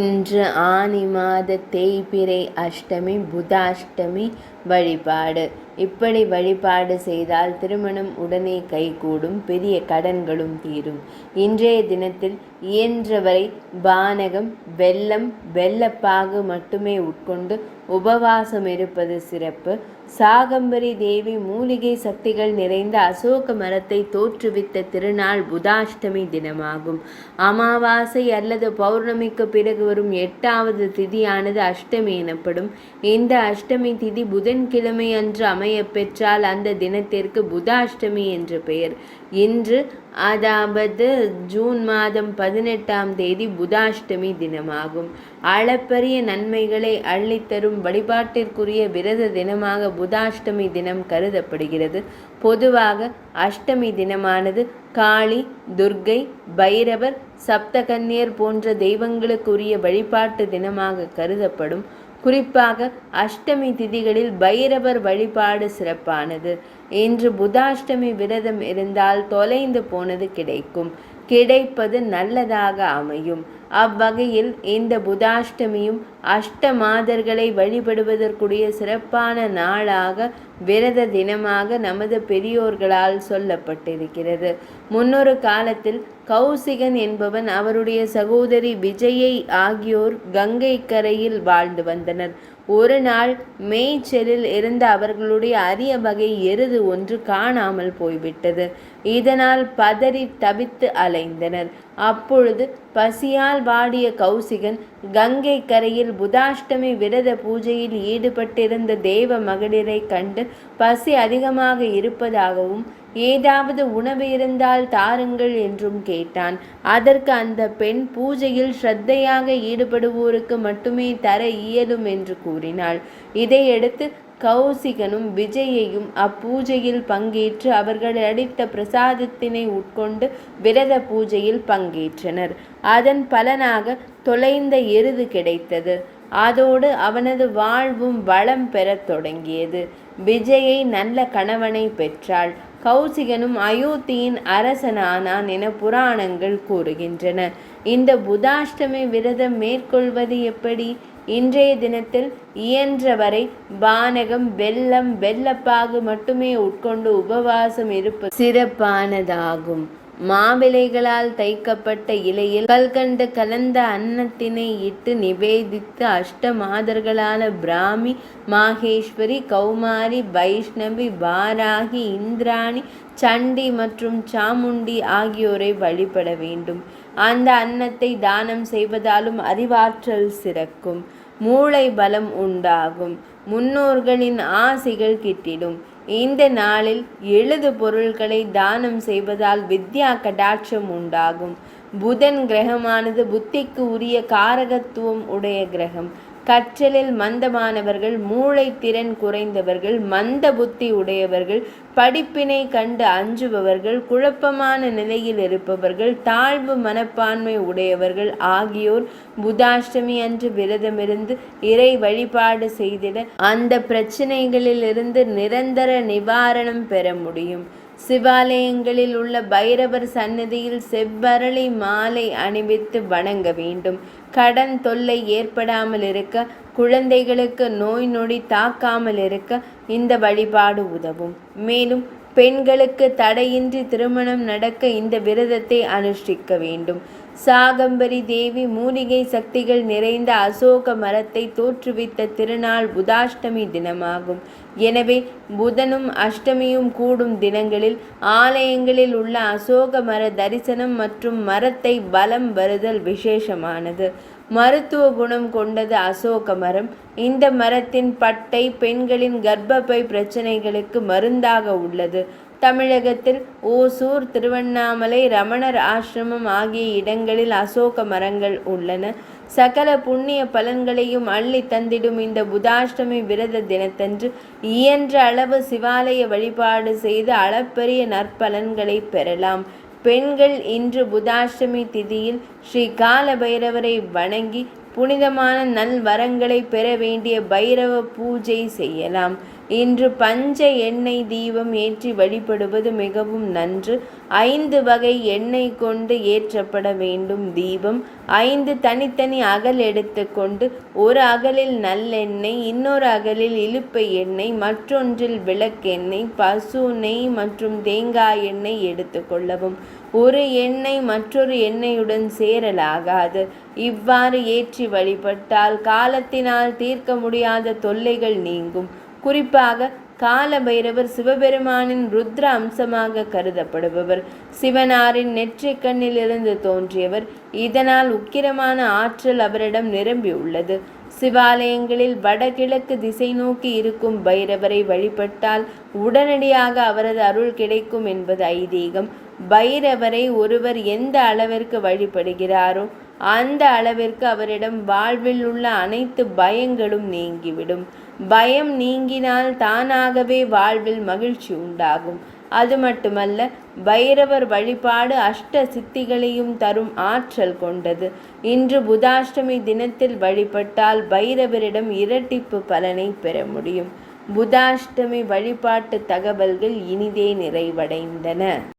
இன்று ஆனி மாத தேய்பிறை அஷ்டமி புதாஷ்டமி வழிபாடு. இப்படி வழிபாடு செய்தால் திருமணம் உடனே கைகூடும், பெரிய கடன்களும் தீரும். இன்றைய தினத்தில் இயன்றவரை பானகம், வெல்லம், வெல்லப்பாகு மட்டுமே உட்கொண்டு உபவாசம் இருப்பது சிறப்பு. சாகம்பரி தேவி மூலிகை சக்திகள் நிறைந்த அசோக மரத்தை தோற்றுவித்த திருநாள் புதாஷ்டமி தினமாகும். அமாவாசை அல்லது பௌர்ணமிக்கு பிறகு வரும் 8வது திதியானது அஷ்டமி எனப்படும். இந்த அஷ்டமி திதி புதன்கிழமை அன்று அமைய பெற்றால் அந்த தினத்திற்கு புதாஷ்டமி என்று பெயர். இன்று அதாவது ஜூன் மாதம் 18ஆம் தேதி புதாஷ்டமி தினமாகும். அளப்பரிய நன்மைகளை அள்ளித்தரும் வழிபாட்டிற்குரிய விரத தினமாக புதாஷ்டமி தினம் கருதப்படுகிறது. பொதுவாக அஷ்டமி தினமானது காளி, துர்க்கை, பைரவர், சப்தகன்னியர் போன்ற தெய்வங்களுக்குரிய வழிபாட்டு தினமாக கருதப்படும். குறிப்பாக அஷ்டமி திதிகளில் பைரவர் வழிபாடு சிறப்பானது. இன்று புதாஷ்டமி விரதம் இருந்தால் தொலைந்து போனது கிடைக்கும், கிடைப்பது நல்லதாக அமையும். அவ்வகையில் இந்த புதாஷ்டமியும் அஷ்டமாதர்களை வழிபடுவதற்குரிய சிறப்பான நாளாக, விரத தினமாக நமது பெரியோர்களால் சொல்லப்பட்டிருக்கிறது. முன்னொரு காலத்தில் கௌசிகன் என்பவன் அவருடைய சகோதரி விஜயை ஆகியோர் கங்கை கரையில் வாழ்ந்து வந்தனர். ஒரு நாள் மேய்ச்சலில் இருந்த அவர்களுடைய அரிய வகை எருது ஒன்று காணாமல் போய்விட்டது. இதனால் பதறி தவித்து அலைந்தனர். அப்பொழுது பசியால் வாடிய கௌசிகன் கங்கை கரையில் புதாஷ்டமி விரத பூஜையில் ஈடுபட்டிருந்த தேவ மகளிரை கண்டு பசி அதிகமாக இருப்பதாகவும் ஏதாவது உணவு இருந்தால் தாருங்கள் என்றும் கேட்டான். அதற்கு அந்த பெண் பூஜையில் ஸ்ரத்தையாக ஈடுபடுவோருக்கு மட்டுமே தர இயலும் என்று கூறினாள். இதையடுத்து கௌசிகனும் விஜயையும் அப்பூஜையில் பங்கேற்று அவர்கள் அளித்த பிரசாதத்தினை உட்கொண்டு விரத பூஜையில் பங்கேற்றனர். அதன் பலனாக தொலைந்த எருது கிடைத்தது. அதோடு அவனது வாழ்வும் வளம் பெறத் தொடங்கியது. விஜயை நல்ல கணவனை பெற்றாள். கௌசிகனும் அயோத்தியின் அரசனானான் என புராணங்கள் கூறுகின்றன. இந்த புதாஷ்டமி விரதம் மேற்கொள்வது எப்படி? இன்றைய தினத்தில் இயன்றவரை பானகம், வெல்லம், வெல்லப்பாகு மட்டுமே உட்கொண்டு உபவாசம் இருப்பது சிறப்பானதாகும். மாவிலைகளால் தைக்கப்பட்ட இலையில் கல்கண்டு கலந்த அன்னத்தினை இட்டு நிவேதித்து அஷ்டமாதர்களான பிராமி, மாகேஸ்வரி, கௌமாரி, வைஷ்ணவி, வாராகி, இந்திராணி, சண்டி மற்றும் சாமுண்டி ஆகியோரை வழிபட வேண்டும். அந்த அன்னத்தை தானம் செய்வதாலும் அறிவாற்றல் சிறக்கும், மூளை பலம் உண்டாகும், முன்னோர்களின் ஆசிகள் கிட்டிடும். இந்த நாளில் எழுது பொருள்களை தானம் செய்வதால் வித்யா கடாட்சம் உண்டாகும். புதன் கிரகமானது புத்திக்கு உரிய காரகத்துவம் உடைய கிரகம். கற்றலில் மந்தமானவர்கள், மூளை திறன் குறைந்தவர்கள், மந்த புத்தி உடையவர்கள், படிப்பினை கண்டு அஞ்சுபவர்கள், குழப்பமான நிலையில் இருப்பவர்கள், தாழ்வு மனப்பான்மை உடையவர்கள் ஆகியோர் புதாஷ்டமி அன்று விரதமிருந்து இறை வழிபாடு செய்திட அந்த பிரச்சனைகளிலிருந்து நிரந்தர நிவாரணம் பெற முடியும். சிவாலயங்களில் உள்ள பைரவர் சன்னதியில் செவ்வரளி மாலை அணிவித்து வணங்க வேண்டும். கடன் தொல்லை ஏற்படாமல் இருக்க, குழந்தைகளுக்கு நோய் நொடி தாக்காமல் இருக்க இந்த வழிபாடு உதவும். மேலும் பெண்களுக்கு தடையின்றி திருமணம் நடக்க இந்த விரதத்தை அனுஷ்டிக்க வேண்டும். சாகம்பரி தேவி மூலிகை சக்திகள் நிறைந்த அசோக மரத்தை தோற்றுவித்த திருநாள் புதாஷ்டமி தினமாகும். எனவே புதனும் அஷ்டமியும் கூடும் தினங்களில் ஆலயங்களில் உள்ள அசோக மர தரிசனம் மற்றும் மரத்தை வலம் வருதல் விசேஷமானது. மருத்துவ குணம் கொண்டது அசோக மரம். இந்த மரத்தின் பட்டை பெண்களின் கர்ப்பப்பை பிரச்சனைகளுக்கு மருந்தாக உள்ளது. தமிழகத்தில் ஓசூர், திருவண்ணாமலை, ரமணர் ஆசிரமம் ஆகிய இடங்களில் அசோக மரங்கள் உள்ளன. சகல புண்ணிய பலன்களையும் அள்ளி தந்திடும் இந்த புதாஷ்டமி விரத தினத்தன்று இயன்ற அளவு சிவாலய வழிபாடு செய்து அளப்பரிய நற்பலன்களை பெறலாம். பெண்கள் இன்று புதாஷ்டமி திதியில் ஸ்ரீ கால பைரவரை வணங்கி புனிதமான நல் வரங்களை பெற வேண்டிய பைரவ பூஜை செய்யலாம். இன்று பஞ்ச எண்ணெய் தீபம் ஏற்றி வழிபடுவது மிகவும் நன்று. 5 வகை எண்ணெய் கொண்டு ஏற்றப்பட வேண்டும் தீபம். 5 தனித்தனி அகல் எடுத்துக்கொண்டு ஒரு அகலில் நல்லெண்ணெய், இன்னொரு அகலில் இலுப்பை எண்ணெய், மற்றொன்றில் விளக்கெண்ணெய், பசு நெய் மற்றும் தேங்காய் எண்ணெய் எடுத்துக்கொள்ளவும். ஒரு எண்ணெய் மற்றொரு எண்ணெயுடன் சேரலாகாது. இவ்வாறு ஏற்றி வழிபட்டால் காலத்தினால் தீர்க்க முடியாத தொல்லைகள் நீங்கும். குறிப்பாக கால பைரவர் சிவபெருமானின் ருத்ர அம்சமாக கருதப்படுபவர். சிவனாரின் நெற்றிக் கண்ணிலிருந்து தோன்றியவர். இதனால் உக்கிரமான ஆற்றல் அவரிடம் நிரம்பியுள்ளது. சிவாலயங்களில் வடகிழக்கு திசை நோக்கி இருக்கும் பைரவரை வழிபட்டால் உடனடியாக அவரது அருள் கிடைக்கும் என்பது ஐதீகம். பைரவரை ஒருவர் எந்த அளவிற்கு வழிபடுகிறாரோ அந்த அளவிற்கு அவரிடம் வாழ்வில் உள்ள அனைத்து பயங்களும் நீங்கிவிடும். பயம் நீங்கினால் தானாகவே வாழ்வில் மகிழ்ச்சி உண்டாகும். அது மட்டுமல்ல, பைரவர் வழிபாடு அஷ்ட சித்திகளையும் தரும் ஆற்றல் கொண்டது. இன்று புதாஷ்டமி தினத்தில் வழிபட்டால் பைரவரிடம் இரட்டிப்பு பலனை பெற முடியும். புதாஷ்டமி வழிபாட்டு தகவல்கள் இனிதே நிறைவடைந்தன.